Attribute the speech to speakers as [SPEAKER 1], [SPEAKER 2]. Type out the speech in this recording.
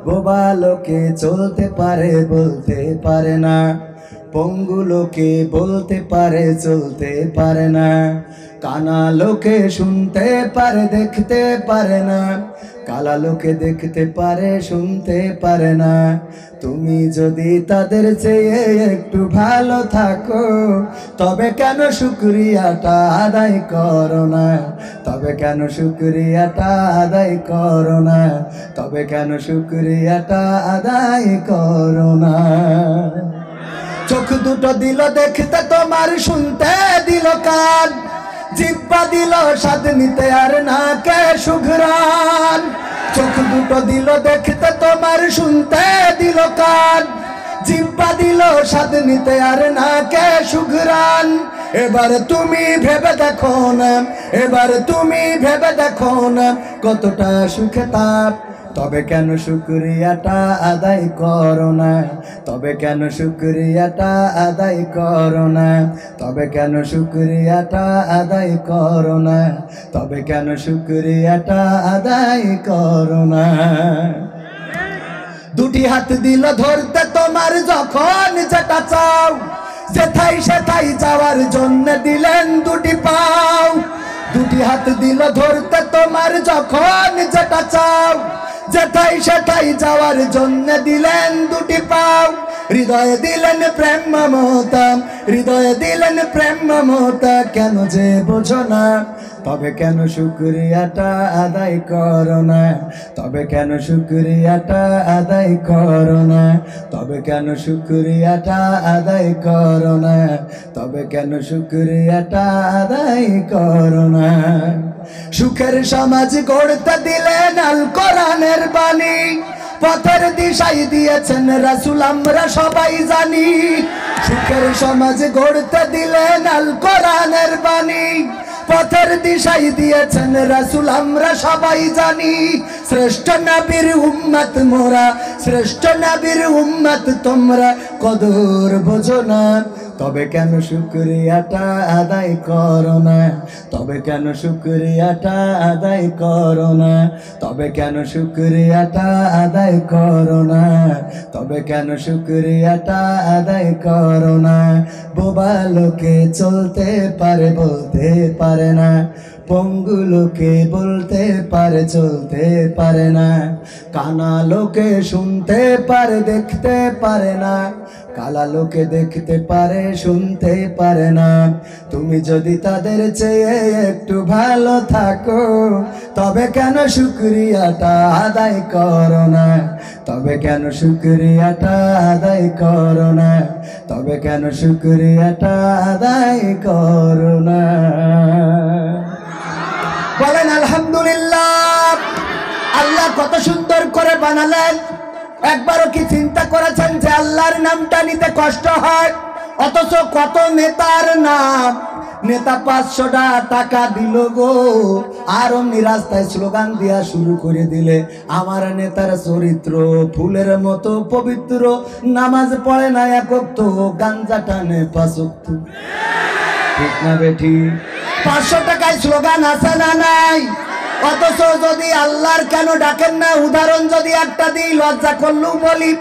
[SPEAKER 1] বোবা লোকে চলতে পারে বলতে পারে না, পঙ্গু লোকে বলতে পারে চলতে পারে না, কানা লোকে শুনতে পারে দেখতে পারে না, কালা লোকে দেখতে পারে শুনতে পারে না। তুমি যদি তাদের চেয়ে একটু ভালো থাকো তবে কেন শুকরিয়াটা আদায় করো না, তবে কেন শুকরিয়াটা আদায় করো না, তবে কেন শুকরিয়াটা আদায় করো না। চোখ দুটো দিল দেখতে তোমার, শুনতে দিল কান, জিহ্বা দিল স্বাদ নিতে আর নাকে সুঘ্রাণ। চোখ দুটো দিল দেখতে তোমার, শুনতে দিল কান, জিহ্বা দিল স্বাদ নিতে আর নাকে সুঘ্রাণ। এবার তুমি ভেবে দেখো না, এবার তুমি ভেবে দেখো না কতটা সুখে তাপ, তবে কেন শুকরিয়াটা আদায় করো না, তবে কেন শুকরিয়াটা আদায় করো না, তবে কেন শুকরিয়াটা আদায় করো না, তবে কেন শুকরিয়াটা আদায় করো না। দুটি হাত দিল ধরতে তোমার যখন যেটা চাও, যেথাই সেথাই যাওয়ার জন্য দিলেন দুটি পাও। দুটি হাত দিল ধরতে তোমার যখন যেটা চাও, যেথাই সেথাই যাওয়ার জন্য দিলেন দুটি পাও। হৃদয়ে দিলেন প্রেম মমতা, হৃদয়ে দিলেন প্রেম মমতা, কেন যে বোঝো না, তবে কেন শুকরিয়াটা আদায় করো না, তবে কেন শুকরিয়াটা আদায় করো না, তবে কেন শুকরিয়াটা আদায় করো না, তবে কেন শুকরিয়াটা আদায় করো না। সুখের সমাজ গড়তে দিলেন আল কোরআনের বাণী, পথের দিশাই দিয়েছেন রাসূল আমরা সবাই জানি। সুখের সমাজ গড়তে দিলেন আল কোরআনের বাণী, পথের দিশাই দিয়েছেন রাসূল আমরা সবাই জানি। শ্রেষ্ঠ নবীর উম্মত মোরা, শ্রেষ্ঠ নবীর উম্মত তোমরা, কদর বোঝো না, তবে কেন শুকরিয়াটা আদায় করো না, তবে কেন শুকরিয়াটা আদায় করো না, তবে কেন শুকরিয়াটা আদায় করো না, তবে কেন শুকরিয়াটা আদায় করো না। বোবা লোকে চলতে পারে বলতে পারে না, পঙ্গু লোকে বলতে পারে চলতে পারে না, কানা লোকে শুনতে পারে দেখতে পারে না, কালা লোকে দেখতে পারে শুনতে পারে না। তুমি যদি তাদের চেয়ে একটু ভালো থাকো তবে কেন শুকরিয়াটা আদায় করো না, তবে কেন শুকরিয়াটা আদায় করো না, তবে কেন শুকরিয়াটা আদায় করো না। বলেন আলহামদুলিল্লাহ। আল্লাহ কত সুন্দর করে বানালেন, একবারও কি চিন্তা করেছেন যে আল্লাহর নামটা নিতে কষ্ট হয়? অথচ কত নেতার নাম, নেতা 500 টাকা দিল গো, আর অমনি রাস্তায় স্লোগান দিয়া শুরু করে দিলে আমার নেতার চরিত্র ফুলের মতো পবিত্র, নামাজ পড়ে না এক ওয়াক্ত, গাঞ্জা টানে 5 ওয়াক্ত। ঠিক না বেঠি? 500 টাকায় স্লোগান আছে না নাই? অথচ যদি আল্লাহর কেন ডাকেন না? উদাহরণ যদি একটা দিই, লজ্জা করলেও বলি,